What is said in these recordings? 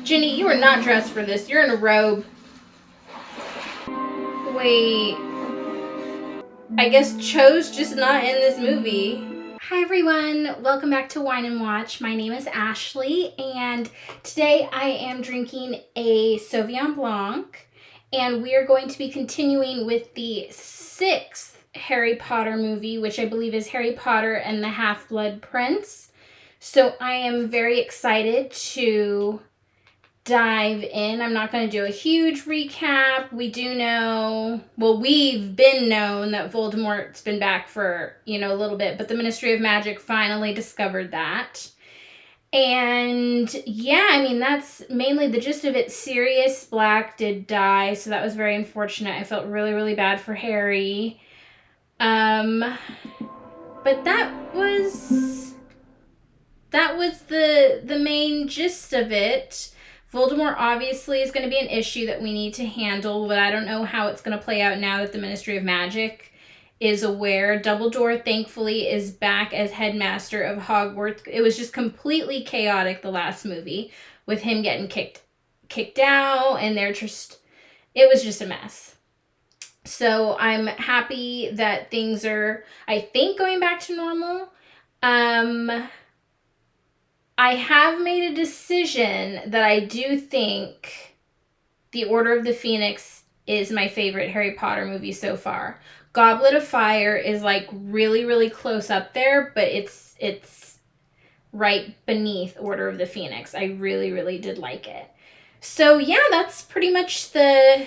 Ginny, you are not dressed for this. You're in a robe. Wait. I guess Cho's just not in this movie. Hi everyone, welcome back to Wine and Watch. My name is Ashley, and today I am drinking a Sauvignon Blanc, and we are going to be continuing with the 6th Harry Potter movie, which I believe is Harry Potter and the Half-Blood Prince. So I am very excited to dive in. I'm not going to do a huge recap. We do know, well, we've been known that Voldemort's been back for, a little bit, but the Ministry of Magic finally discovered that. And yeah, I mean, that's mainly the gist of it. Sirius Black did die, so that was very unfortunate. I felt really, really bad for Harry. But that was the main gist of it. Voldemort obviously is going to be an issue that we need to handle, but I don't know how it's going to play out now that the Ministry of Magic is aware. Dumbledore, thankfully, is back as headmaster of Hogwarts. It was just completely chaotic, the last movie, with him getting kicked out, and it was just a mess. So I'm happy that things are, I think, going back to normal. I have made a decision that I do think The Order of the Phoenix is my favorite Harry Potter movie so far. Goblet of Fire is like really, really close up there, but it's right beneath Order of the Phoenix. I really, really did like it. So yeah, that's pretty much the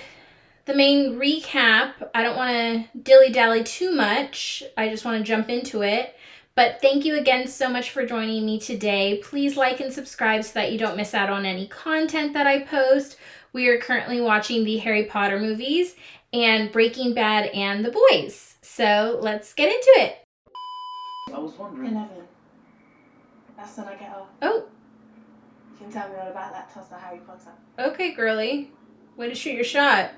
main recap. I don't want to dilly-dally too much. I just want to jump into it. But thank you again so much for joining me today. Please like and subscribe so that you don't miss out on any content that I post. We are currently watching the Harry Potter movies and Breaking Bad and The Boys. So let's get into it. I was wondering. 11. That's when I get off. Oh. You can tell me all about that toss of Harry Potter. Okay, girly. Way to shoot your shot.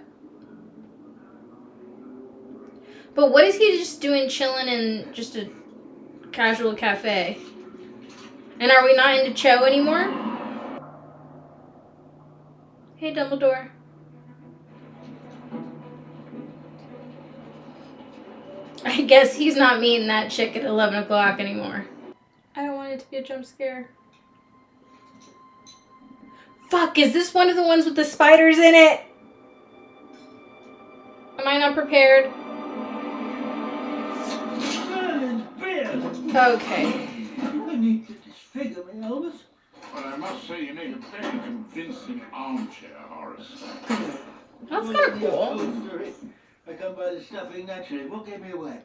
But what is he just doing chilling in just a casual cafe? And are we not into Cho anymore? Hey, Dumbledore. I guess he's not meeting that chick at 11 o'clock anymore. I don't want it to be a jump scare. Fuck, is this one of the ones with the spiders in it? Am I not prepared? Okay. You need to disfigure me, Albus. But I must say you make a very convincing armchair, Horace. That's kind of cool. I come by the stuffing naturally. What gave me away?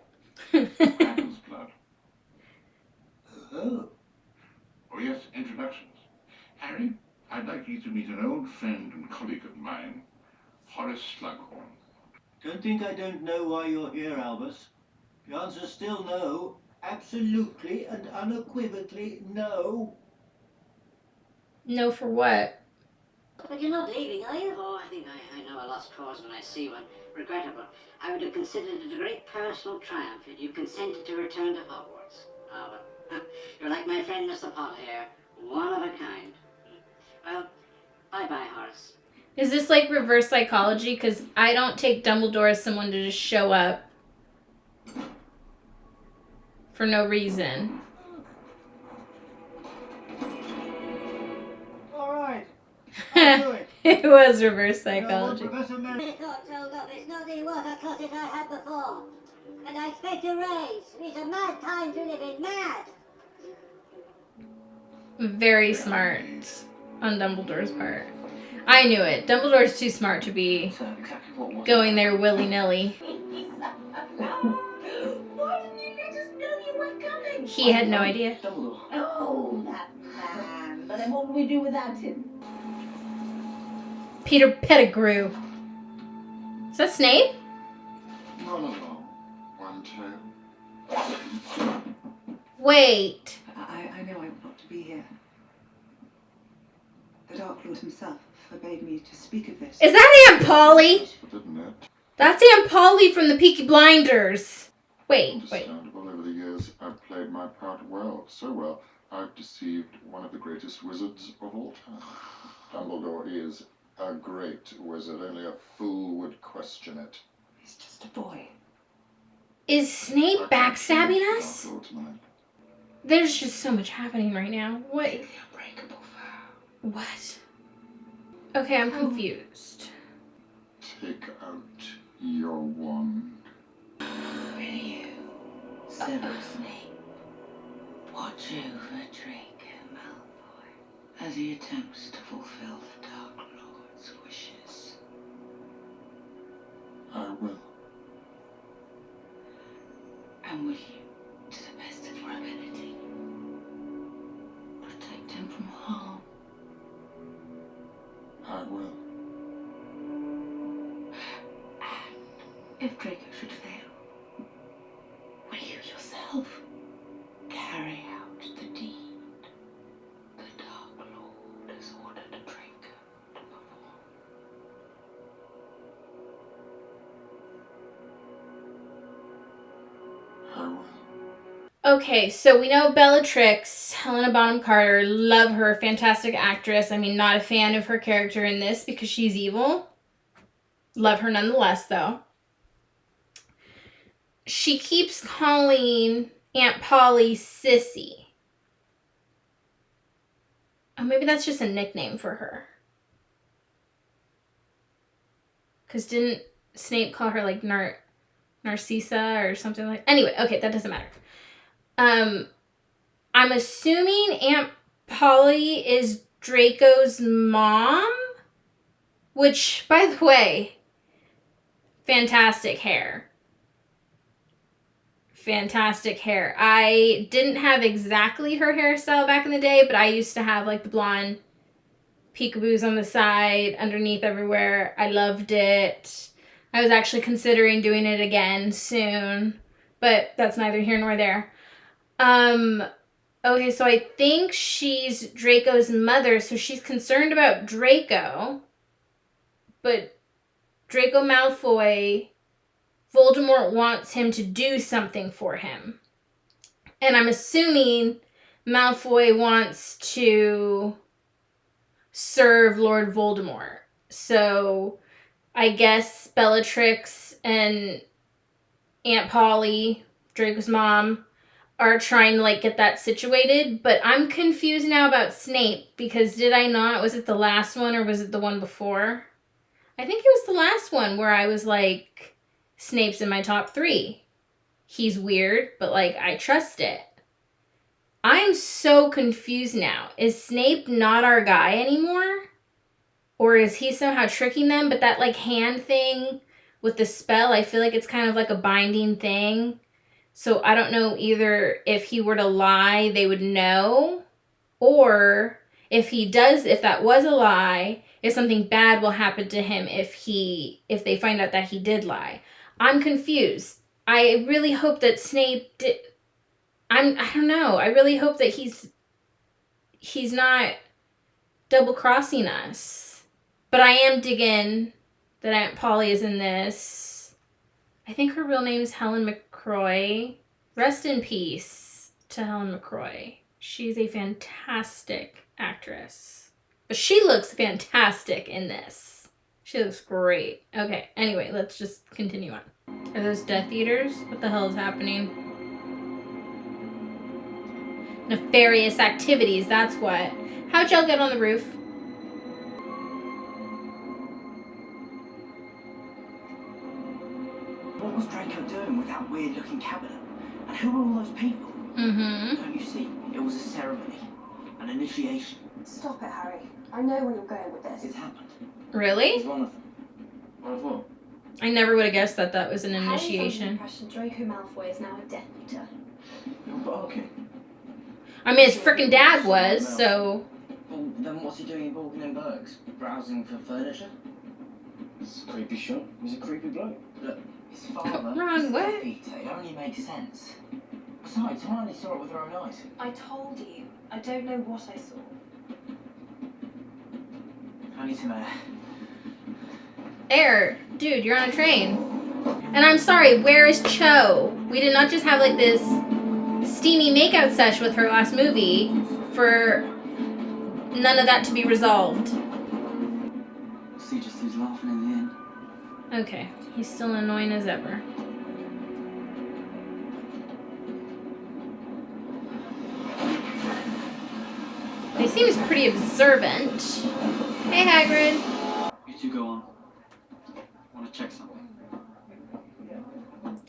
Dragon's blood. Oh. Oh yes, introductions. Harry, I'd like you to meet an old friend and colleague of mine, Horace Slughorn. Don't think I don't know why you're here, Albus. The answer's still no. Absolutely and unequivocally no. No for what? But you're not leaving, are you? Oh, I think I know a lost cause when I see one. Regrettable. I would have considered it a great personal triumph if you consented to return to Hogwarts. Oh, but you're like my friend Mr. Potter here. One of a kind. Well, bye-bye, Horace. Is this like reverse psychology? Because I don't take Dumbledore as someone to just show up for no reason. All right. I'll do it. It was reverse psychology. Professor Merrick. This hotel got it's nothing what a cottage I had before. And I expect a raise. It's a mad time to live in. Mad! Very smart on Dumbledore's part. I knew it. Dumbledore's too smart to be Exactly what was going there willy-nilly. Why didn't you let us know you were coming? He had no idea. Dumbledore. Oh, that man. But then what would we do without him? Peter Pettigrew. Is that Snape? Not alone. One tail. Wait. I know I ought to be here. The Dark Lord himself forbade me to speak of this. Is that Aunt Polly? But didn't it? That's Aunt Polly from the Peaky Blinders. Wait. Understandable. Over the years, I've played my part well. So well, I've deceived one of the greatest wizards of all time. Dumbledore is a great wizard. Only a fool would question it. He's just a boy. Is Snape backstabbing us? Dumbledore tonight. There's just so much happening right now. What? The unbreakable vow. What? Okay, I'm confused. Take out your wand. Will you, Severus Snape, watch over Draco Malfoy as he attempts to fulfill the Dark Lord's wishes? I will. And will you, to the best of your ability, protect him from harm? I will. If Draco should fail, will you yourself carry out the deed the Dark Lord has ordered Draco to perform? I will. Okay, so we know Bellatrix, Helena Bonham Carter, love her, fantastic actress. I mean, not a fan of her character in this because she's evil. Love her nonetheless, though. She keeps calling Aunt Polly Sissy. Oh, maybe that's just a nickname for her. Because didn't Snape call her like Narcissa or something like... Anyway, okay, that doesn't matter. I'm assuming Aunt Polly is Draco's mom, which, by the way, fantastic hair. Fantastic hair. I didn't have exactly her hairstyle back in the day, but I used to have like the blonde peekaboos on the side, underneath everywhere. I loved it. I was actually considering doing it again soon, but that's neither here nor there. Okay, so I think she's Draco's mother, so she's concerned about Draco, but Draco Malfoy, Voldemort wants him to do something for him. And I'm assuming Malfoy wants to serve Lord Voldemort. So I guess Bellatrix and Aunt Polly, Draco's mom, are trying to like get that situated, but I'm confused now about Snape because did I not? Was it the last one or was it the one before? I think it was the last one where I was like, Snape's in my top 3. He's weird, but like I trust it. I'm so confused now. Is Snape not our guy anymore? Or is he somehow tricking them? But that like hand thing with the spell, I feel like it's kind of like a binding thing. So I don't know either if he were to lie, they would know, or if that was a lie, if something bad will happen to him if they find out that he did lie. I'm confused. I really hope that Snape did. I don't know. I really hope that he's not double-crossing us. But I am digging that Aunt Polly is in this. I think her real name is Helen McCroy. Rest in peace to Helen McCroy. She's a fantastic actress. But she looks fantastic in this. She looks great. Okay, anyway, let's just continue on. Are those Death Eaters? What the hell is happening? Nefarious activities, that's what. How'd y'all get on the roof? What was Draco doing with that weird-looking cabinet? And who were all those people? Don't you see? It was a ceremony. An initiation. Stop it, Harry. I know where you're going with this. It's happened. Really? He's one of them. One of what? I never would have guessed that was an Harry's under the initiation. impression Draco Malfoy is now a Death Eater. But okay. I mean, his freaking dad was, so... Well, then what's he doing in Borgin and Burke's? Browsing for furniture? It's a creepy shot. He's a creepy bloke. Look, his father Ron, is a what? Death Eater. It only makes sense. Besides, Hermione saw it with her own eyes. I told you. I don't know what I saw. I need some air. Air, dude, you're on a train. And I'm sorry, where is Cho? We did not just have like this steamy makeout sesh with her last movie for none of that to be resolved. see just who's laughing in the end. Okay, he's still annoying as ever. He seems pretty observant. Hey, Hagrid. You two go on. I want to check something.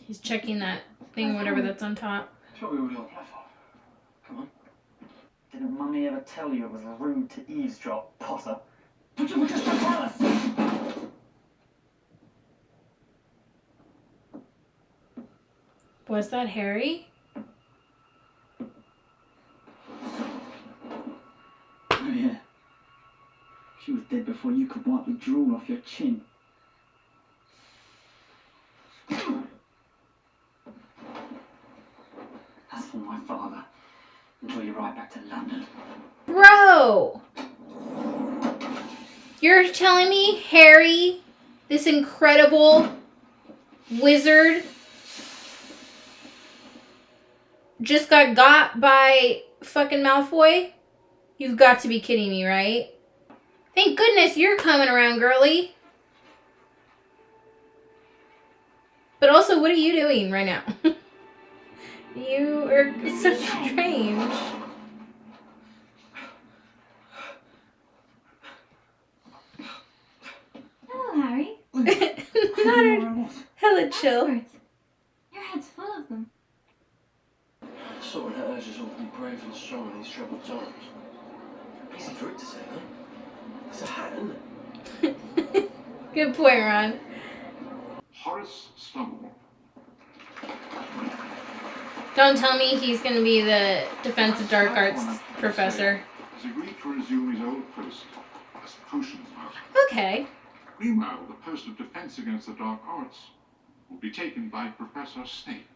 He's checking that thing, whatever that's on top. It's what we were all here for. Come on. Didn't Mummy ever tell you it was rude to eavesdrop, Potter? But you were just gonna tell us! Was that Harry? Oh yeah. She was dead before you could wipe the drool off your chin. That's for my father. Enjoy your ride back to London. Bro! You're telling me Harry, this incredible wizard, just got by fucking Malfoy? You've got to be kidding me, right? Thank goodness you're coming around, girly. But also, what are you doing right now? You are so strange. Hello, Harry. Not her. Hella chill. Afterwards. Your head's full of them. Sort of urges us all to be brave and strong in these troubled times. Easy for it to say, though. It's a hat, isn't it? Good point, Ron. Horace Slughorn. Don't tell me he's going to be the Defense of Dark Arts professor. Has agreed to resume his old post as potions master. Okay. Meanwhile, the post of defense against the dark arts will be taken by Professor Snape.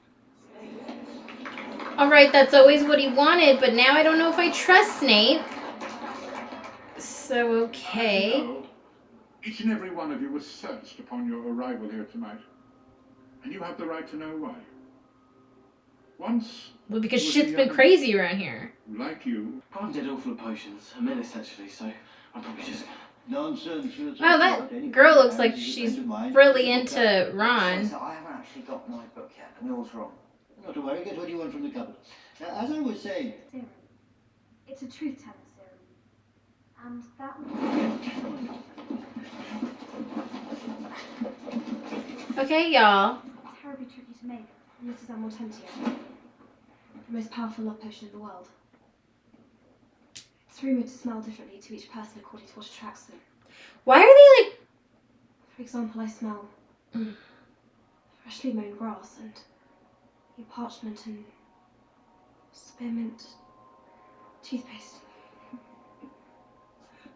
Alright, that's always what he wanted, but now I don't know if I trust Snape. So, okay. I know each and every one of you was searched upon your arrival here tonight. And you have the right to know why. Once... Well, because was shit's a been young- crazy around here. Like you, I'm dead all full of potions. A menace, actually, so I'm probably just... Nonsense. Wow, that girl looks like she's really into Ron. So I haven't actually got my book yet, and yours wrong. Not to worry, get what you want from the cupboard. As I was saying, Serum. It's a truth-telling serum. And that would... Okay, y'all. It's terribly tricky to make. And this is Amortentia. The most powerful love potion in the world. It's rumoured to smell differently to each person according to what attracts them. Why are they like... For example, I smell freshly mown grass and your parchment and spearmint toothpaste.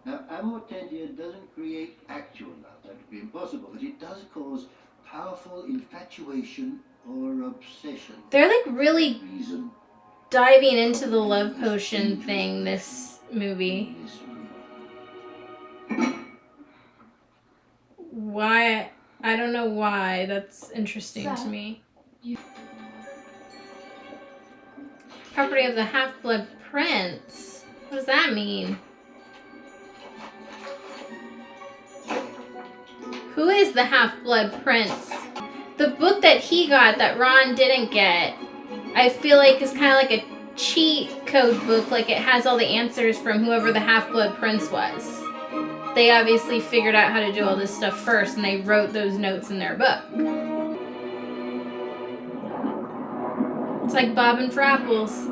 now amortentia doesn't create actual love. That would be impossible, but it does cause powerful infatuation or obsession. They're like really Reason. diving into the love potion thing, this movie. Why? I don't know why. That's interesting to me. Property of the Half-Blood Prince. What does that mean? Who is the Half-Blood Prince? The book that he got that Ron didn't get, I feel like is kind of like a cheat code book. Like it has all the answers from whoever the Half-Blood Prince was. They obviously figured out how to do all this stuff first and they wrote those notes in their book. It's like bobbing for apples.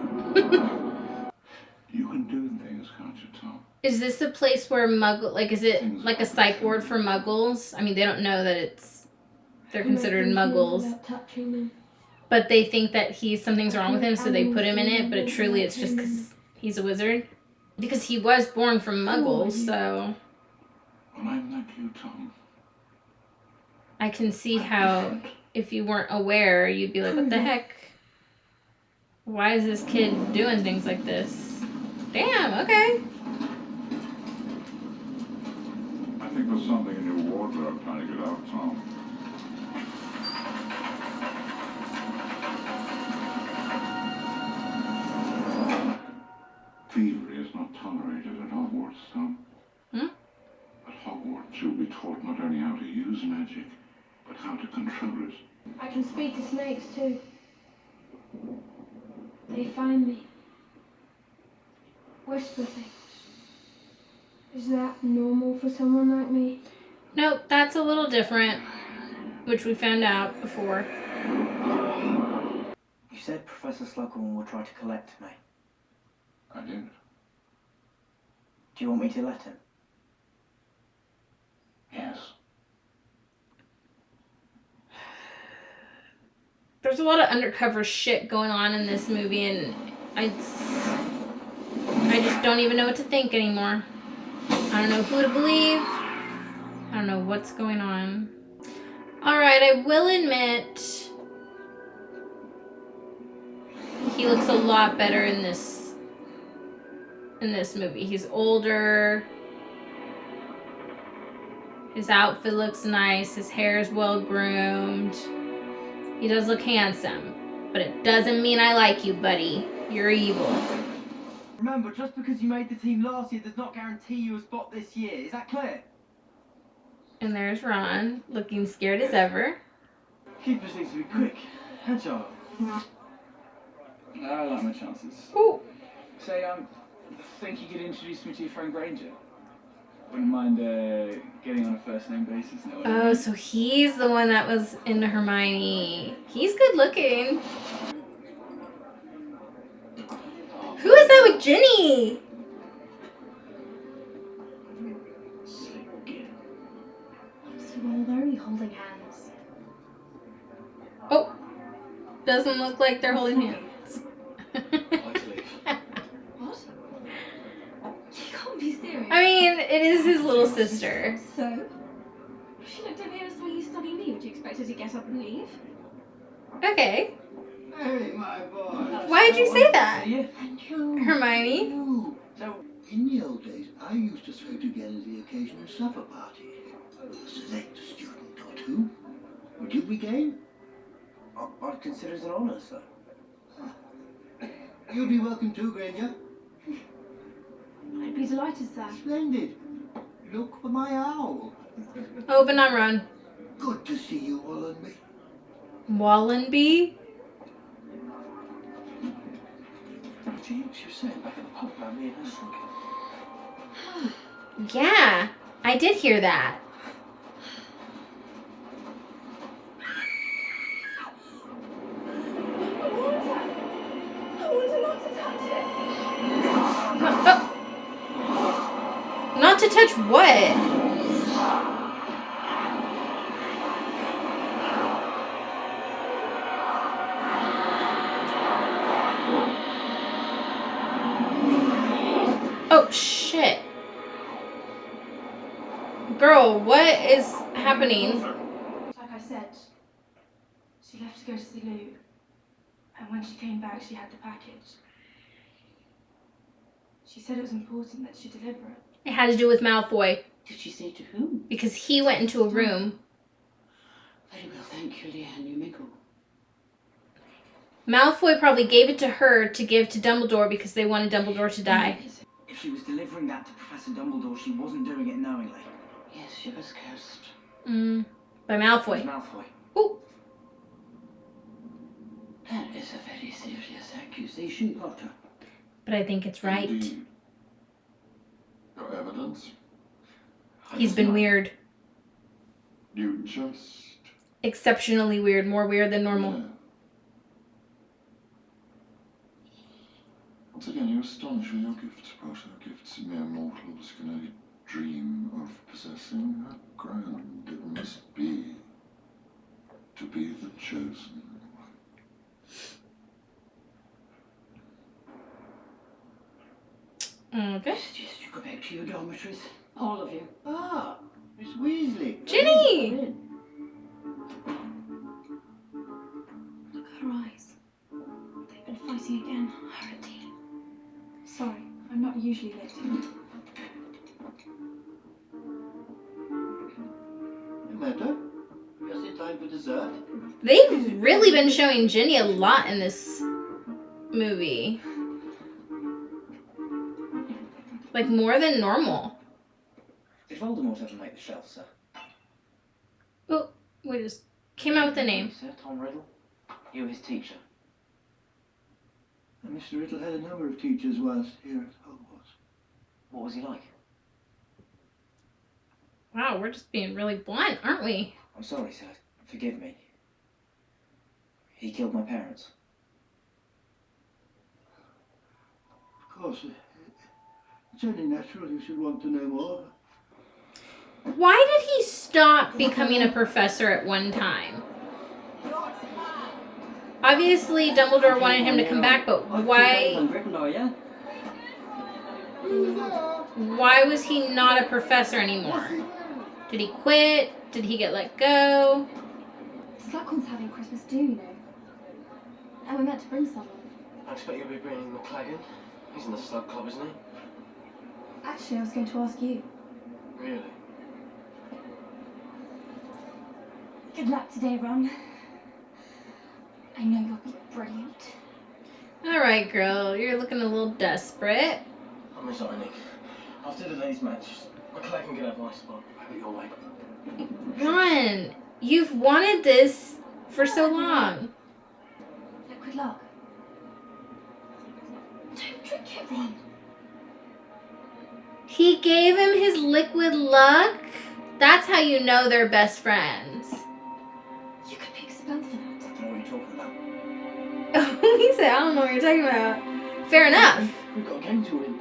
you can do things, can't you, Tom? Is this a place where is it like a psych ward for muggles? I mean, they don't know that they're considered muggles. Touching them. But they think that something's wrong with him, so they put him in it, but truly it's just because he's a wizard. Because he was born from muggles, so... Well, I'm like you, Tom. I can see how, if you weren't aware, you'd be like, what the heck? Why is this kid doing things like this? Damn, okay. I think there's something in your wardrobe trying to get out, Tom. Thievery is not tolerated at Hogwarts, Tom. Hmm? At Hogwarts. She'll be taught not only how to use magic, but how to control it. I can speak to snakes too. They find me. Whisper things. Is that normal for someone like me? Nope, that's a little different, which we found out before. You said Professor Slughorn will try to collect me. I did. Do you want me to let him? Yes. There's a lot of undercover shit going on in this movie, and I just don't even know what to think anymore. I don't know who to believe. I don't know what's going on. Alright, I will admit he looks a lot better in this movie. He's older. His outfit looks nice. His hair is well groomed. He does look handsome. But it doesn't mean I like you, buddy. You're evil. Remember, just because you made the team last year does not guarantee you a spot this year. Is that clear? And there's Ron, looking scared as ever. Keepers need to be quick, agile. I like my chances. Ooh. Say, think you could introduce me to your friend Granger? Wouldn't mind getting on a first name basis. No, Oh, so he's the one that was into Hermione. He's good looking. Who is that with Ginny? So we're already holding hands. Oh, doesn't look like they're holding hands. I'd like to leave. What? You can't be serious. I mean, it is his little sister. So? If she looked at me and saw you studying me, would you expect her to get up and leave? Okay. Hey, my boy. Why did you say that? Yeah. Thank you. Hermione? You. So, In the old days, I used to throw together the occasional supper party. Select a student or two. Would you be game? I'd consider it an honour, sir. You'll be welcome too, Granger. I'd be delighted, sir. Splendid. Look for my owl. Oh, but not Ron. Good to see you, Wallenby. Wallenby? she was saying back at the pub about me and her son. Yeah, I did hear that. Not to touch what? Oh, shit. Girl, what is happening? Like I said, she left to go to the loo. And when she came back, she had the package. She said it was important that she deliver it. It had to do with Malfoy. Did she say to whom? Because he went into a room. Very well, thank you, Leanne. You may go. Malfoy probably gave it to her to give to Dumbledore because they wanted Dumbledore to die. If she was delivering that to Professor Dumbledore, she wasn't doing it knowingly. Yes, she was cursed. By It was Malfoy. Malfoy. Ooh. That is a very serious accusation, Potter. But I think it's right. Indeed. Your evidence? He's been weird. You just... Exceptionally weird. More weird than normal. Yeah. Once again, you astonish with your gifts, Potter. Gifts mere mortals can only dream of possessing. How grand it must be to be the chosen one. Okay. I suggest you go back to your dormitories. All of you. Ah, Miss Weasley. Ginny! Come in. Look at her eyes. They've been fighting again. Her and Dean. Sorry, I'm not usually late. No matter. Just in time for dessert. They've really been showing Ginny a lot in this movie. Like more than normal. If Voldemort ever make the shelf, sir? Oh, we just came out with the name. Sir Tom Riddle? You were his teacher. And Mr. Riddle had a number of teachers whilst here at Hogwarts. What was he like? Wow, we're just being really blunt, aren't we? I'm sorry, sir. Forgive me. He killed my parents. Of course, it's only natural you should want to know more. Why did he stop becoming a professor at one time? Obviously, Dumbledore wanted him to come back, but why was he not a professor anymore? Did he quit? Did he get let go? Slughorn's having Christmas do, you know. And we're meant to bring someone. I expect you'll be bringing McLagan. He's in the Slug Club, isn't he? Actually, I was going to ask you. Really? Good luck today, Ron. I know you'll be brilliant. Alright, girl. You're looking a little desperate. I'm sorry, Nick. After today's match, McLagan can have my spot. Have it your way. Ron, you've wanted this for so long. Liquid luck. Don't drink it, Ron. He gave him his liquid luck? That's how you know they're best friends. You could be expelled for that. What are you talking about? He said, I don't know what you're talking about. Fair enough. We've got a game to win.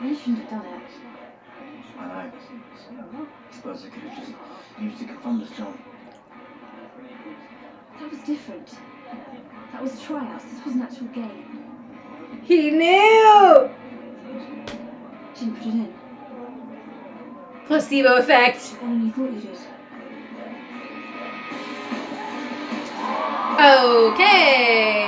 You shouldn't have done it. I know. I suppose I could have just used it for thunder's John. That was different. That was a tryout. This was an actual game. He knew! Didn't put it in. Placebo effect. More than you thought you did. Okay.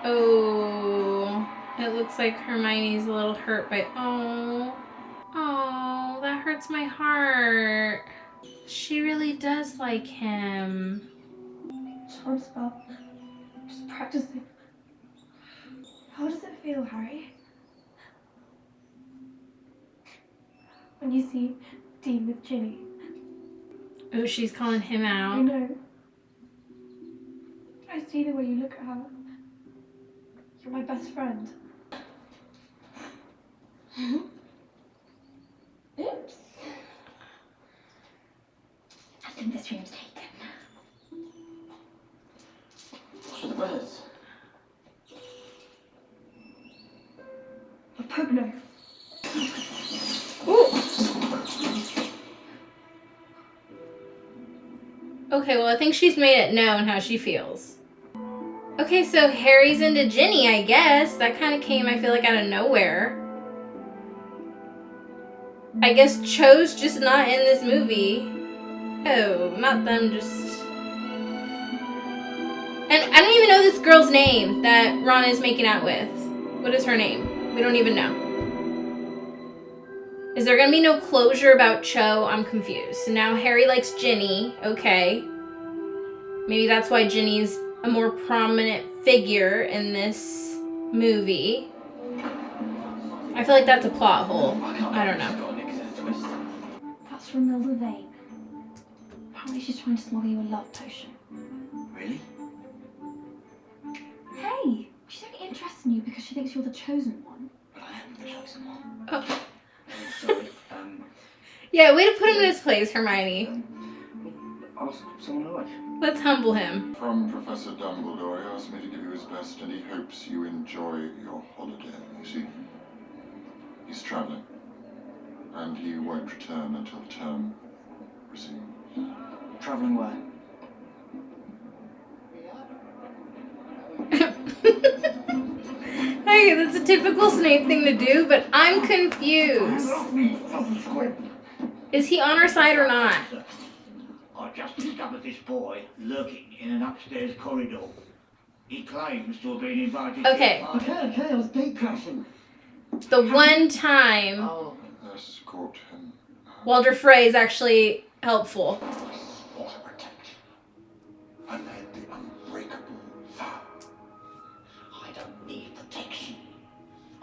Oh, it looks like Hermione's a little hurt by, oh, that hurts my heart. She really does like him. Charms about just practicing. How does it feel, Harry? When you see Dean with Ginny? Oh, she's calling him I out. know. I see the way you look at her. You're my best friend. Oops. I think this room's taken. What's with the birds? A pugno. Okay, well, I think she's made it known how she feels. Okay, so Harry's into Ginny, I guess. That kind of came, I feel like, out of nowhere. I guess Cho's just not in this movie. Oh, not them, just... And I don't even know this girl's name that Ron is making out with. What is her name? We don't even know. Is there gonna be no closure about Cho? I'm confused. So now Harry likes Ginny. Okay. Maybe that's why Ginny's a more prominent figure in this movie. I feel like that's a plot hole. I don't know. That's Romilda Vane. Apparently she's trying to smuggle you a love potion. Really? Hey! She's only interested in you because she thinks you're the chosen one. But I am the chosen one. Oh. Sorry. Yeah, way to put him in his place, Hermione. Ask someone away. Let's humble him. From Professor Dumbledore, he asked me to give you his best and he hopes you enjoy your holiday. You see, he's traveling and he won't return until term resumes. Traveling where? Hey, that's a typical Snape thing to do, but I'm confused. Is he on our side or not? I just discovered this boy lurking in an upstairs corridor. He claims to have been invited Okay. Okay, I was gate crashing. The one time. Escort him Walder Frey is actually helpful. Water protection. I made the unbreakable vow. I don't need protection.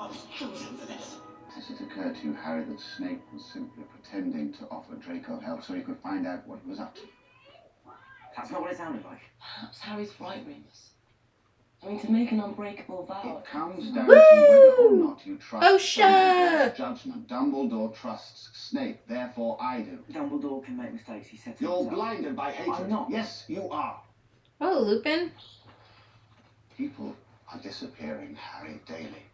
I was chosen for this. Has it occurred to you, Harry, that Snape was simply pretending to offer Draco help so he could find out what he was up to? That's not what it sounded like. Perhaps Harry's right, Remus. I mean, to make an unbreakable vow. It comes down to whether or not you trust OSHA! Dumbledore's judgment. Dumbledore trusts Snape, therefore I do. Dumbledore can make mistakes, he said so You're himself. blinded by hatred. I'm not. Yes, you are. Oh, Lupin. People are disappearing, Harry, daily.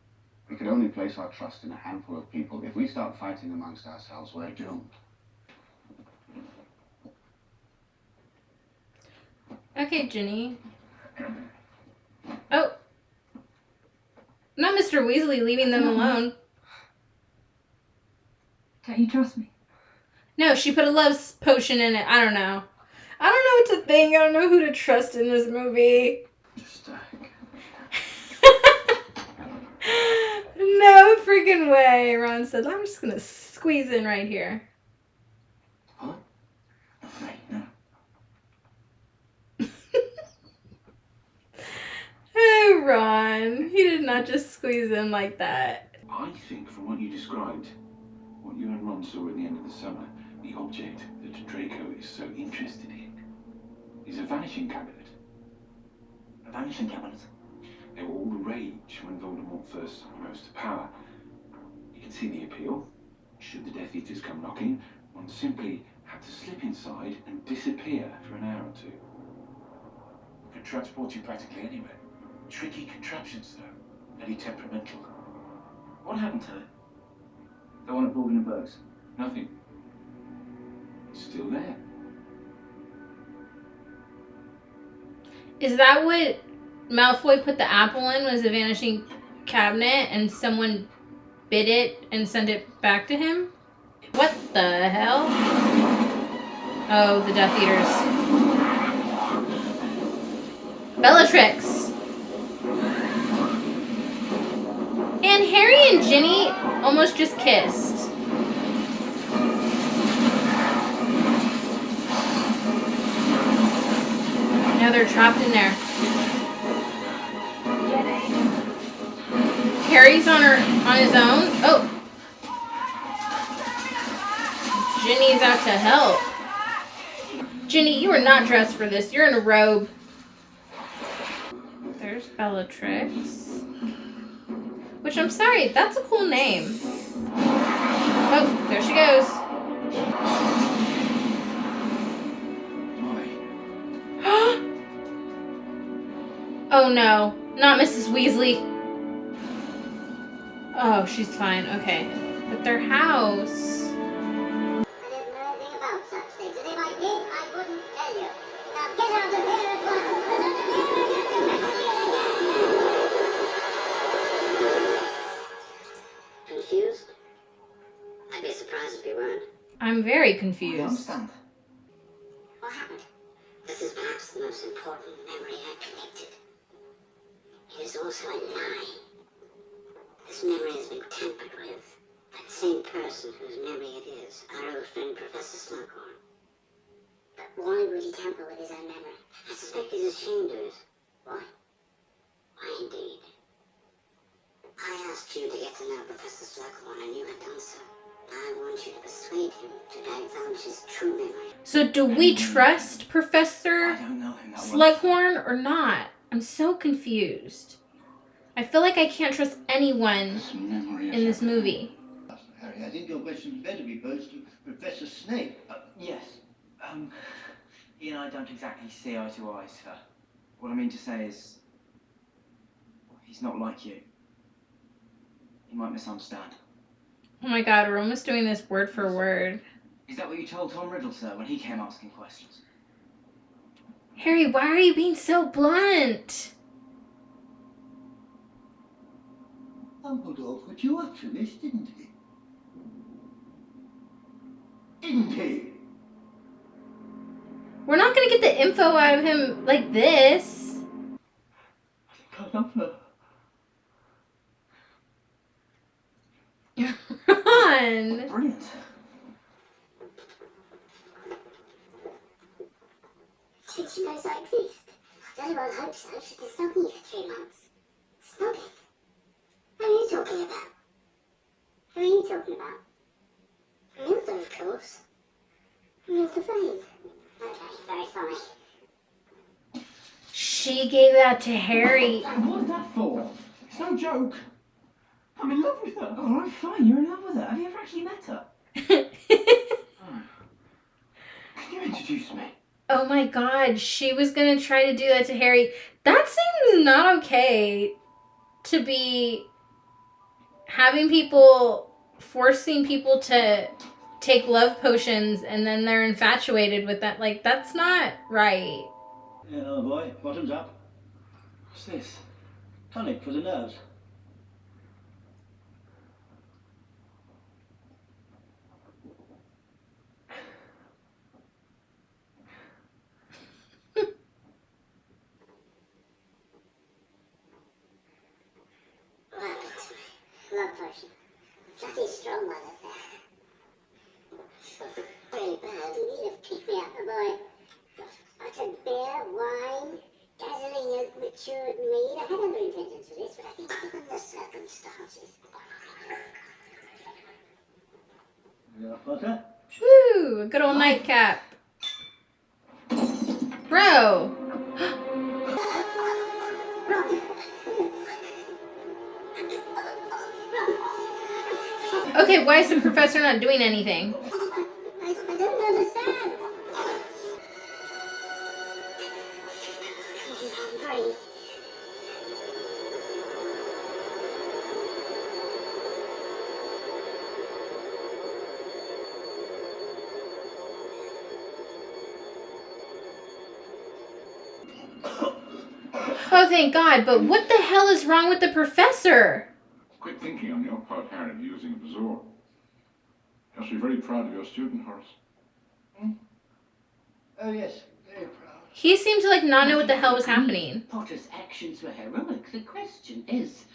We can only place our trust in a handful of people. If we start fighting amongst ourselves, we're doomed. Okay, Ginny. Oh. Not Mr. Weasley leaving them alone. Don't you trust me? No, she put a love potion in it. I don't know. I don't know what to think. I don't know who to trust in this movie. Just No freaking way, Ron says. I'm just going to squeeze in right here. Huh? Okay, no. Oh, Ron. He did not just squeeze in like that. I think from what you described, what you and Ron saw at the end of the summer, the object that Draco is so interested in is a vanishing cabinet. A vanishing cabinet? They were all the rage when Voldemort first rose to power. You can see the appeal. Should the Death Eaters come knocking, one simply had to slip inside and disappear for an hour or two. Could transport you practically anywhere. Tricky contraptions, though. Very temperamental. What happened to it? The one at Borgin and Burghs? Nothing. It's still there. Is that what Malfoy put the apple in, was a vanishing cabinet, and someone bit it and sent it back to him? What the hell? Oh, the Death Eaters. Bellatrix! And Harry and Ginny almost just kissed. Now they're trapped in there. Harry's on his own. Oh. Ginny's out to help. Ginny, you are not dressed for this. You're in a robe. There's Bellatrix. Which, I'm sorry, that's a cool name. Oh, there she goes. Oh no, not Mrs. Weasley. Oh, she's fine, okay. But their house... I didn't know anything about such things, and if I did, I wouldn't tell you. Now get out of here at once. Confused? I'd be surprised if you weren't. I'm very I confused. understand. What happened? This is perhaps the most important memory I've collected. It is also a lie. This memory has been tampered with by the same person whose memory it is, our old friend Professor Slughorn. But why would he tamper with his own memory? I suspect he's ashamed of it. Why? Why indeed? I asked you to get to know Professor Slughorn, and you have done so. I want you to persuade him to divulge his true memory. So do we trust Professor I don't know him that well. Slughorn or not? I'm so confused. I feel like I can't trust anyone in this movie. Harry, I think your question better be posed to Professor Snape. Yes. He and I don't exactly see eye to eye, sir. What I mean to say is, he's not like you. You might misunderstand. Oh my god, we're almost doing this word for word. Is that what you told Tom Riddle, sir, when he came asking questions? Harry, why are you being so blunt? Dumbledore put you up to this, didn't he? Didn't he? We're not gonna get the info out of him like this. I love her. Ron! Brilliant. she knows I exist. Very well hope so. She's been stalking you for 3 months. Stalking? What are you talking about? Who are you talking about? Milton, of course. Milton Vane. Okay, very funny. She gave that to Harry. What's that for? It's no joke. I'm in love with her. Alright, fine, you're in love with her. Have you ever actually met her? Can you introduce me? Oh my god, she was gonna try to do that to Harry. That seems not okay to be having people, forcing people to take love potions and then they're infatuated with that. Like, that's not right. Oh boy, bottoms up. What's this? Tonic for the nerves. What happened to me? Love potion. Bloody strong one in there. Really bad. You need to pick me up, boy. Buttered beer, wine, dazzling matured mead. I had other intentions for this, but I think given the circumstances. Yeah, Potter? Woo! A good old nightcap. Bro! Okay, why is the professor not doing anything? I don't understand. Breathe. Oh, thank God, but what the hell is wrong with the professor? Quick thinking on your part, Harry, using Absorb. You should be very proud of your student, Horace. Oh yes, very proud. He seemed to like not know what the hell was happening. Potter's actions were heroic. The question is,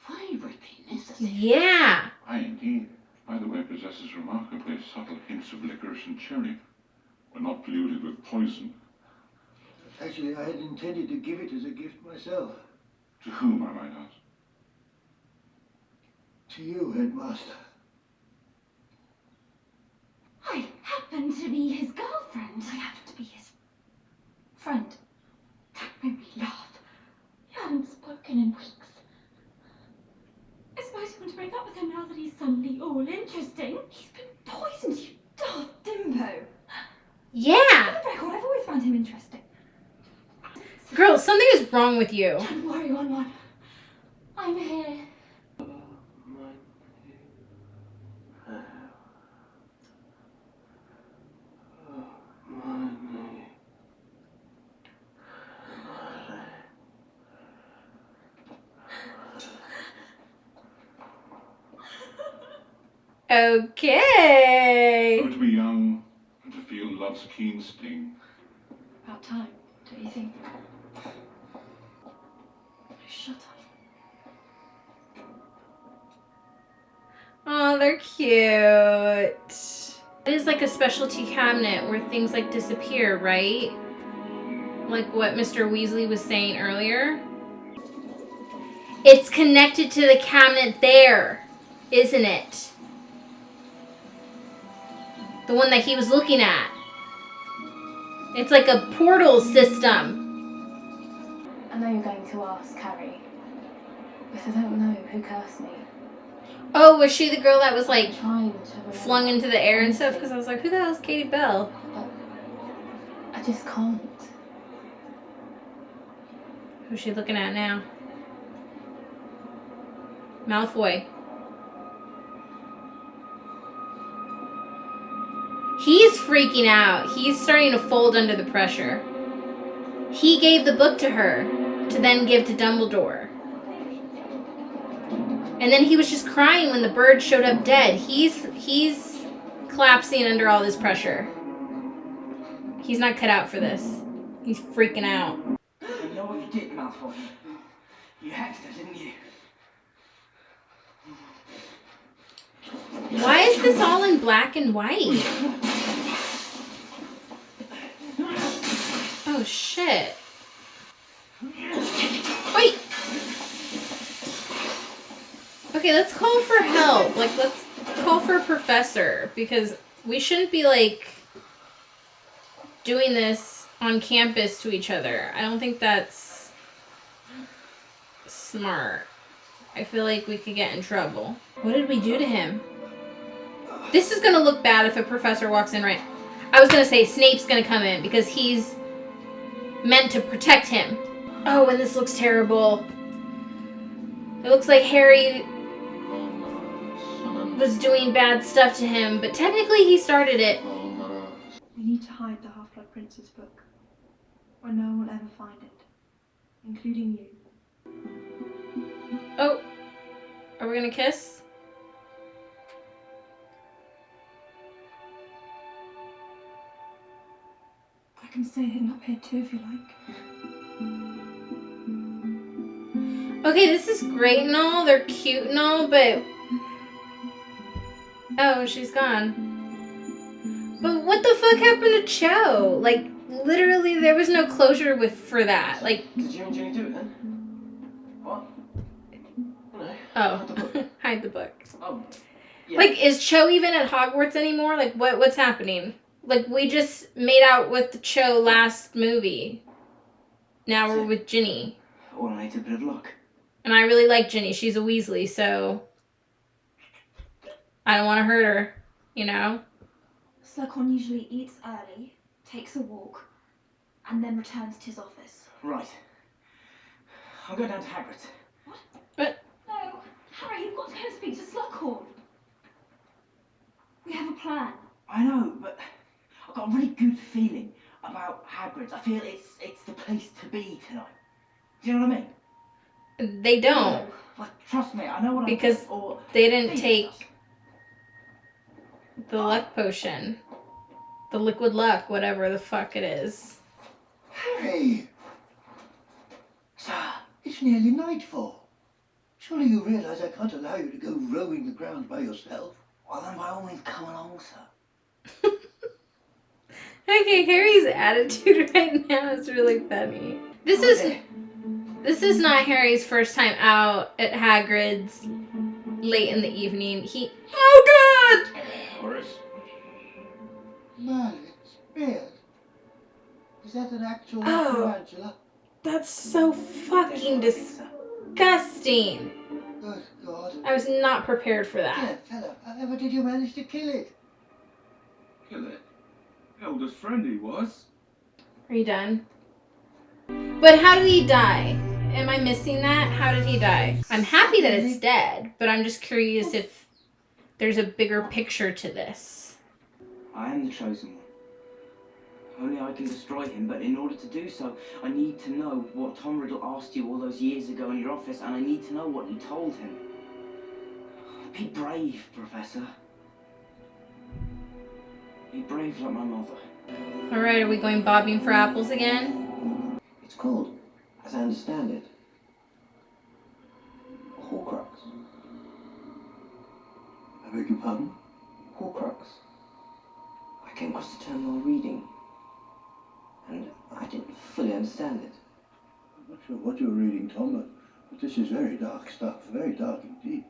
why would they necessary? Yeah. Aye, indeed. By the way, possesses remarkably subtle hints of licorice and cherry, when not polluted with poison. Actually, I had intended to give it as a gift myself. To whom, I might ask? To you, Headmaster. I happen to be his girlfriend. I happen to be his friend. That made me laugh. You hadn't spoken in weeks. I suppose you want to break up with him now that he's suddenly all interesting. He's been poisoned, you daft dimbo. Yeah. For the record, I've always found him interesting. Girl, something is wrong with you. Don't worry, One. I'm here. Okay. Oh, to be young and to feel love's keen sting. About time, don't you think? Shut up. Oh, they're cute. It is like a specialty cabinet where things like disappear, right? Like what Mr. Weasley was saying earlier. It's connected to the cabinet there, isn't it? The one that he was looking at. It's like a portal system. I know you're going to ask, Carrie, but I don't know who cursed me. Oh, was she the girl that was like Trying to flung into the air and stuff? Because I was like, who the hell is Katie Bell? I just can't. Who's she looking at now? Malfoy. He's freaking out. He's starting to fold under the pressure. He gave the book to her to then give to Dumbledore. And then he was just crying when the bird showed up dead. He's collapsing under all this pressure. He's not cut out for this. He's freaking out. You know what you did, Malfoy? You hacked her, didn't you? Why is this all in black and white? Oh Oh, shit. Wait. Okay, let's call for help. Like, let's call for a professor, because we shouldn't be, like, doing this on campus to each other. I don't think that's smart. I feel like we could get in trouble. What did we do to him? This is gonna look bad if a professor walks in right. I was gonna say Snape's gonna come in because he's meant to protect him. Oh, and this looks terrible. It looks like Harry was doing bad stuff to him, but technically he started it. We need to hide the Half-Blood Prince's book, where no one will ever find it, including you. Oh, are we gonna kiss? I can stay hidden up here too if you like. Okay, this is great and all, they're cute and all, but... Oh, she's gone. But what the fuck happened to Cho? Like, literally, there was no closure for that. Like... Did you and Ginny do it then? What? No. Oh, hide the book. Oh. Yeah. Like, is Cho even at Hogwarts anymore? Like, what's happening? Like, we just made out with Cho last movie. Now we're with Ginny. All I need a bit of luck. And I really like Ginny. She's a Weasley, so... I don't want to hurt her, you know? Slughorn usually eats early, takes a walk, and then returns to his office. Right. I'll go down to Hagrid's. But... No, Harry, you've got to go and speak to Slughorn. We have a plan. I know, but I've got a really good feeling about Hagrid's. I feel it's the place to be tonight. Do you know what I mean? They don't. Well, trust me, I know what because I'm or they didn't take the luck potion. The liquid luck, whatever the fuck it is. Harry! Sir, it's nearly nightfall. Surely you realise I can't allow you to go roaming the grounds by yourself. Well, then by all means, come along, sir. Okay, Harry's attitude right now is really funny. This is not Harry's first time out at Hagrid's late in the evening. Oh God! Horace. Merlin's beard. Is that an actual tarantula? That's so fucking disgusting. Good God. I was not prepared for that. Dear fellow, however did you manage to kill it? Kill it? Eldest friend he was. Are you done? But how did he die? Am I missing that? How did he die? I'm happy that it's dead, but I'm just curious if there's a bigger picture to this. I am the chosen one. Only I can destroy him, but in order to do so, I need to know what Tom Riddle asked you all those years ago in your office, and I need to know what you told him. Be brave, Professor. Be brave like my mother. Alright, are we going bobbing for apples again? It's called, as I understand it, a Horcrux. I beg your pardon? Horcrux. I came across the term while reading, and I didn't fully understand it. I'm not sure what you're reading, Tom, but this is very dark stuff, very dark indeed.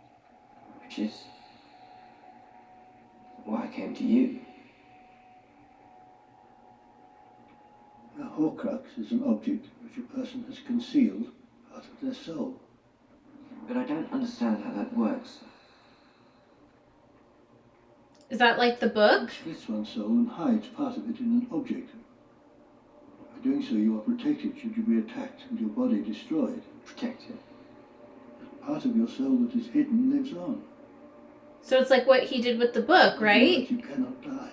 Which is why I came to you. A Horcrux is an object which a person has concealed part of their soul. But I don't understand how that works. Is that like the book? It splits one's soul and hides part of it in an object. By doing so, you are protected should you be attacked and your body destroyed. Protected? Part of your soul that is hidden lives on. So it's like what he did with the book, right? But you cannot die.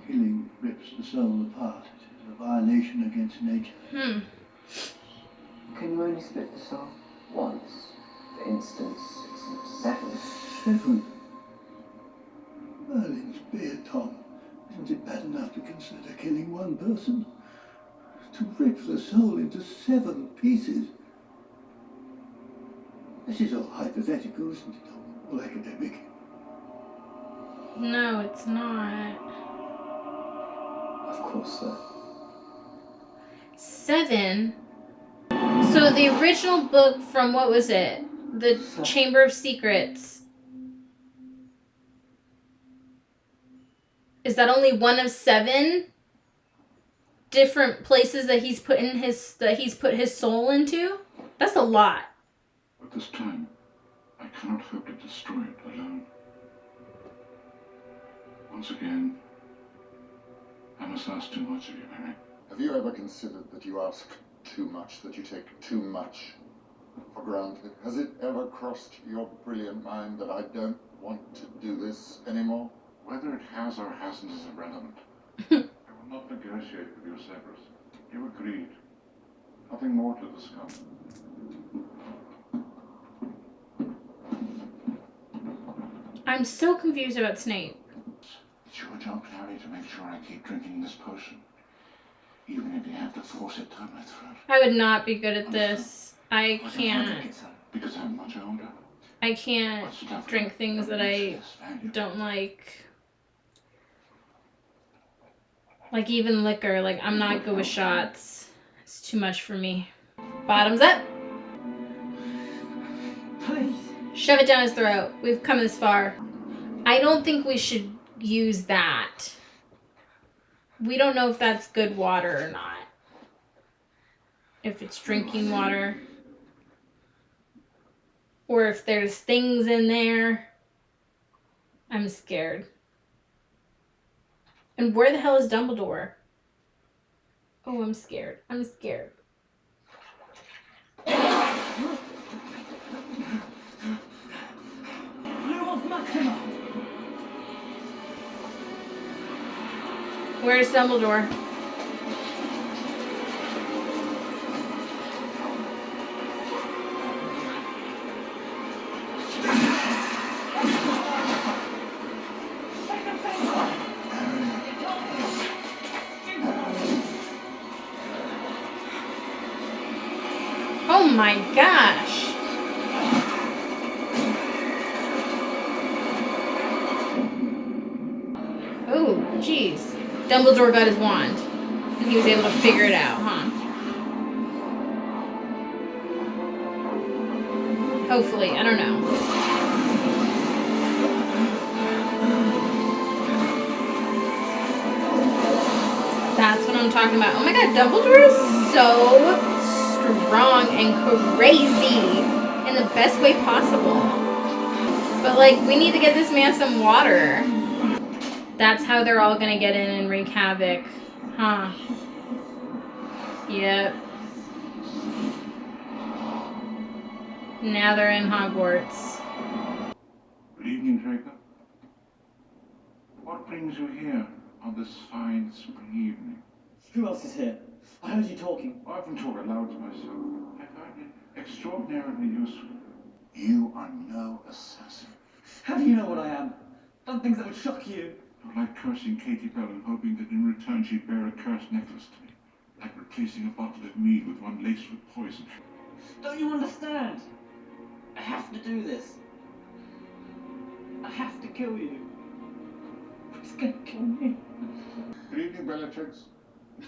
Killing rips the soul apart. It is a violation against nature. Can you only split the soul once? For instance, 7. 7? Merlin's beard, Tom. Isn't it bad enough to consider killing one person? To rip the soul into 7 pieces? This is all hypothetical, isn't it? All academic. No, it's not. Of course, sir. 7? So the original book from, what was it? The Chamber of Secrets. Is that only one of 7 different places that he's put his soul into? That's a lot. But this time, I cannot hope to destroy it alone. Once again, I must ask too much of you, Harry. Have you ever considered that you ask too much, that you take too much for granted? Has it ever crossed your brilliant mind that I don't want to do this anymore? Whether it has or hasn't is irrelevant. I will not negotiate with you, Severus. You agreed. Nothing more to discuss. I'm so confused about Snape. It's your job, Harry, to make sure I keep drinking this potion. Even if you have to force it down my throat. I would not be good at this. I can't. Because I'm much older. I can't drink things that I don't like. Like even liquor. Like, I'm not good with shots. It's too much for me. Bottoms up. Please. Shove it down his throat. We've come this far. I don't think we should use that. We don't know if that's good water or not. If it's drinking water. Or if there's things in there. I'm scared. And where the hell is Dumbledore? Oh, I'm scared. I'm scared. Where's Dumbledore? Oh my gosh. Oh, jeez. Dumbledore got his wand. And he was able to figure it out, huh? Hopefully. I don't know. That's what I'm talking about. Oh my god, Dumbledore is so strong and crazy in the best way possible. But like, we need to get this man some water. That's how they're all gonna get in and wreak havoc. Huh. Yep. Now they're in Hogwarts. Good evening, Draco. What brings you here on this fine spring evening? Who else is here? I heard you talking. I often talk aloud to myself. I find it extraordinarily useful. You are no assassin. How do you know what I am? Done things that would shock you. You're like cursing Katie Bell and hoping that in return she'd bear a cursed necklace to me. Like replacing a bottle of mead with one laced with poison. Don't you understand? I have to do this. I have to kill you. It's gonna kill me. Good evening, Bellatrix.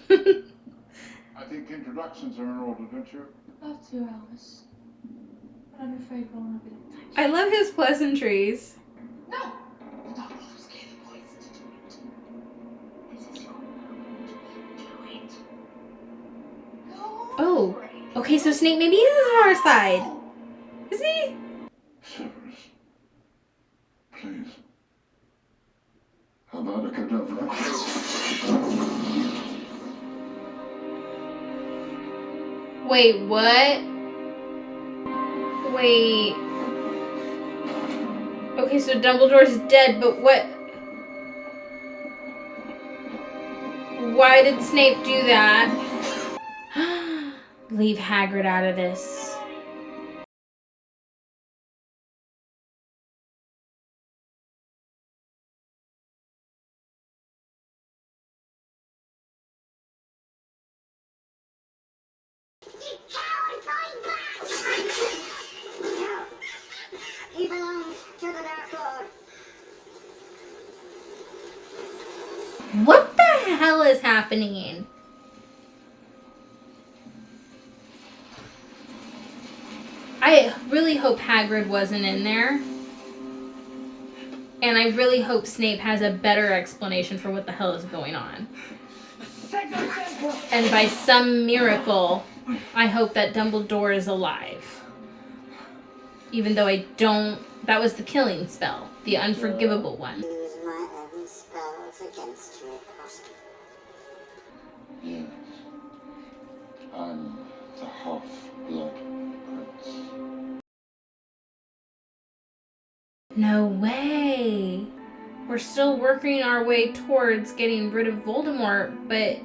I think introductions are in order, don't you? About 2 hours. But I'm afraid we'll not be able to. I love his pleasantries. No! The Dark Lords gave the boys to do it. This is your moment. Do it. Oh. Okay, so Snape maybe is on our side. Is he? Severus. Please. Avada Kedavra. Wait, what? Wait. Okay, so Dumbledore's dead, but what? Why did Snape do that? Leave Hagrid out of this. He belongs to the Dark Lord. What the hell is happening? I really hope Hagrid wasn't in there. And I really hope Snape has a better explanation for what the hell is going on. And by some miracle, I hope that Dumbledore is alive. Even though I don't... That was the killing spell. The unforgivable one. Use my own spells against me, Potter. Yes. I'm the half-blood prince. No way. We're still working our way towards getting rid of Voldemort, but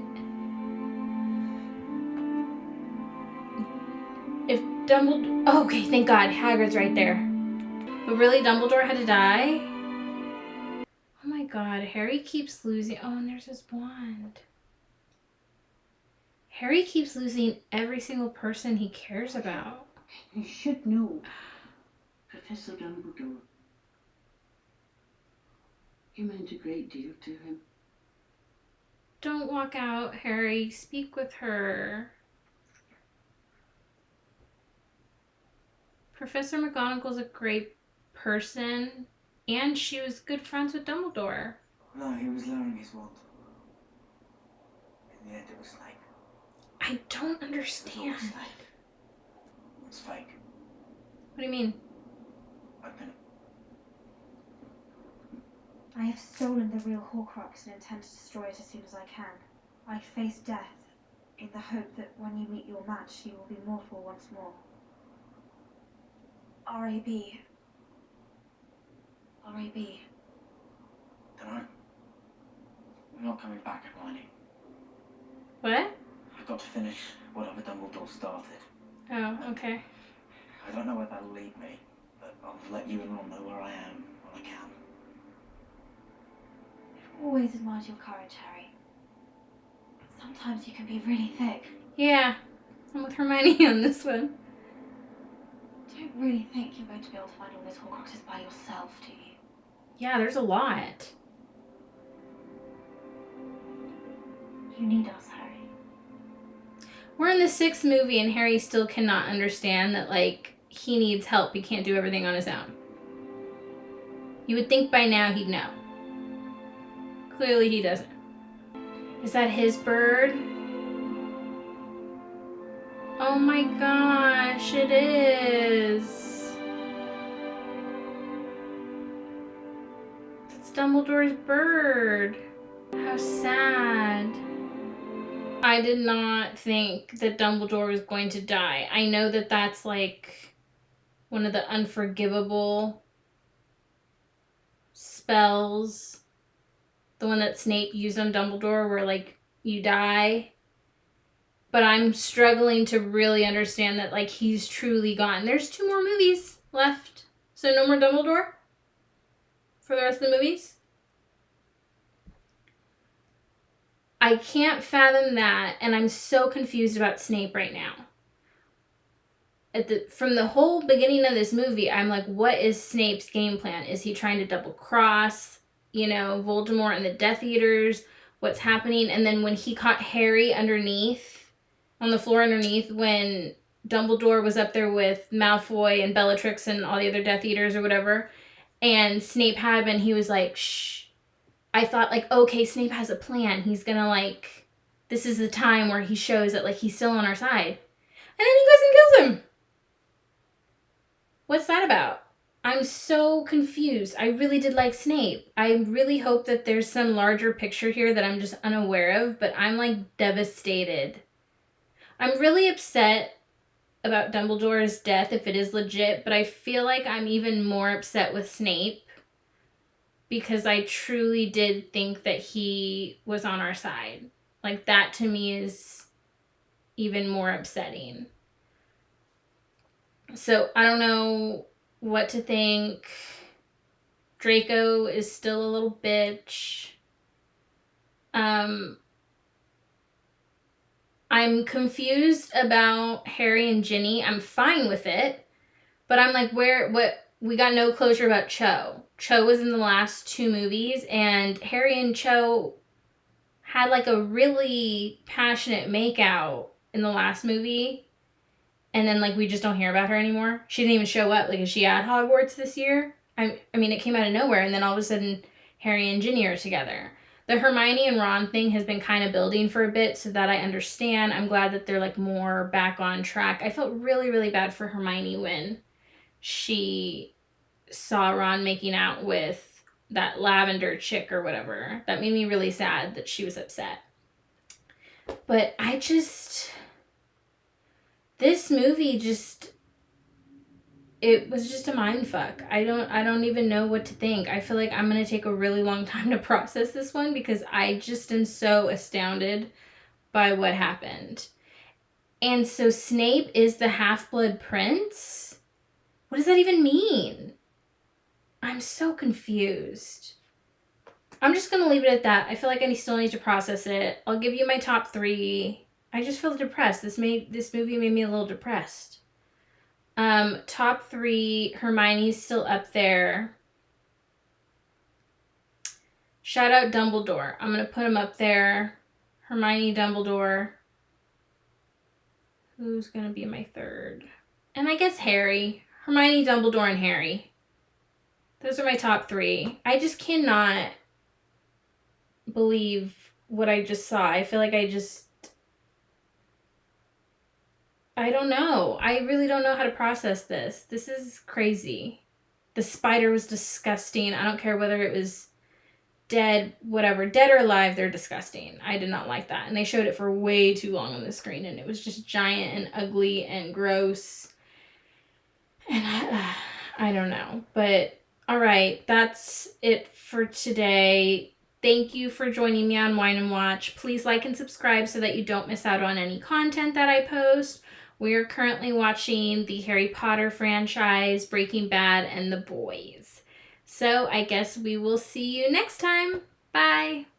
if Dumbledore... Oh, okay, thank God. Hagrid's right there. But really, Dumbledore had to die? Oh my God, Harry keeps losing... Oh, and there's his wand. Harry keeps losing every single person he cares about. You should know, Professor Dumbledore. You meant a great deal to him. Don't walk out, Harry. Speak with her. Professor McGonagall's a great person, and she was good friends with Dumbledore. No, he was lowering his wand. In the end, it was Snape. I don't understand. It was Snape. It was fake. What do you mean? Open it. I have stolen the real Horcrux and intend to destroy it as soon as I can. I face death in the hope that when you meet your match, you will be mortal once more. R.A.B. R.A.B. Dunno. We're not coming back, Hermione. What? I've got to finish whatever Dumbledore started. Oh, okay. I don't know where that'll lead me, but I'll let you and Ron know where I am when I can. I've always admired your courage, Harry. But sometimes you can be really thick. Yeah, I'm with Hermione on this one. Don't really think you're going to be able to find all those Horcruxes by yourself, do you? Yeah, there's a lot. You need us, Harry. We're in the 6th movie and Harry still cannot understand that, like, he needs help. He can't do everything on his own. You would think by now he'd know. Clearly he doesn't. Is that his bird? Oh my gosh, it is. It's Dumbledore's bird. How sad. I did not think that Dumbledore was going to die. I know that that's like one of the unforgivable spells. The one that Snape used on Dumbledore where like you die. But I'm struggling to really understand that like he's truly gone. There's 2 more movies left. So no more Dumbledore for the rest of the movies. I can't fathom that, and I'm so confused about Snape right now. From the whole beginning of this movie, I'm like, what is Snape's game plan? Is he trying to double cross, Voldemort and the Death Eaters? What's happening? And then when he caught Harry underneath, on the floor underneath, when Dumbledore was up there with Malfoy and Bellatrix and all the other Death Eaters or whatever, and Snape had him, and he was like, shh. I thought, like, okay, Snape has a plan. He's gonna, like, this is the time where he shows that, like, he's still on our side. And then he goes and kills him. What's that about? I'm so confused. I really did like Snape. I really hope that there's some larger picture here that I'm just unaware of, but I'm, like, devastated. I'm really upset about Dumbledore's death if it is legit, but I feel like I'm even more upset with Snape. Because I truly did think that he was on our side. Like, that to me is even more upsetting. So, I don't know what to think. Draco is still a little bitch. I'm confused about Harry and Ginny. I'm fine with it. But I'm like, we got no closure about Cho. Cho was in the last 2 movies, and Harry and Cho had like a really passionate makeout in the last movie. And then, like, we just don't hear about her anymore. She didn't even show up. Like, is she at Hogwarts this year? I mean, it came out of nowhere, and then all of a sudden, Harry and Ginny are together. The Hermione and Ron thing has been kind of building for a bit, so that I understand. I'm glad that they're, like, more back on track. I felt really, really bad for Hermione when she saw Ron making out with that lavender chick or whatever. That made me really sad that she was upset. But this movie it was just a mind fuck. I don't even know what to think. I feel like I'm going to take a really long time to process this one because I just am so astounded by what happened. And so Snape is the Half-Blood Prince? What does that even mean? I'm so confused. I'm just going to leave it at that. I feel like I still need to process it. I'll give you my top 3. I just feel depressed. This movie made me a little depressed. Top 3, Hermione's still up there. Shout out Dumbledore. I'm going to put him up there. Hermione, Dumbledore. Who's going to be my 3rd? And I guess Harry. Hermione, Dumbledore, and Harry. Those are my top 3. I just cannot believe what I just saw. I feel like I don't know. I really don't know how to process this. This is crazy. The spider was disgusting. I don't care whether it was dead, whatever. Dead or alive, they're disgusting. I did not like that. And they showed it for way too long on the screen. And it was just giant and ugly and gross. And I don't know. But, all right. That's it for today. Thank you for joining me on Wine and Watch. Please like and subscribe so that you don't miss out on any content that I post. We are currently watching the Harry Potter franchise, Breaking Bad, and The Boys. So I guess we will see you next time. Bye.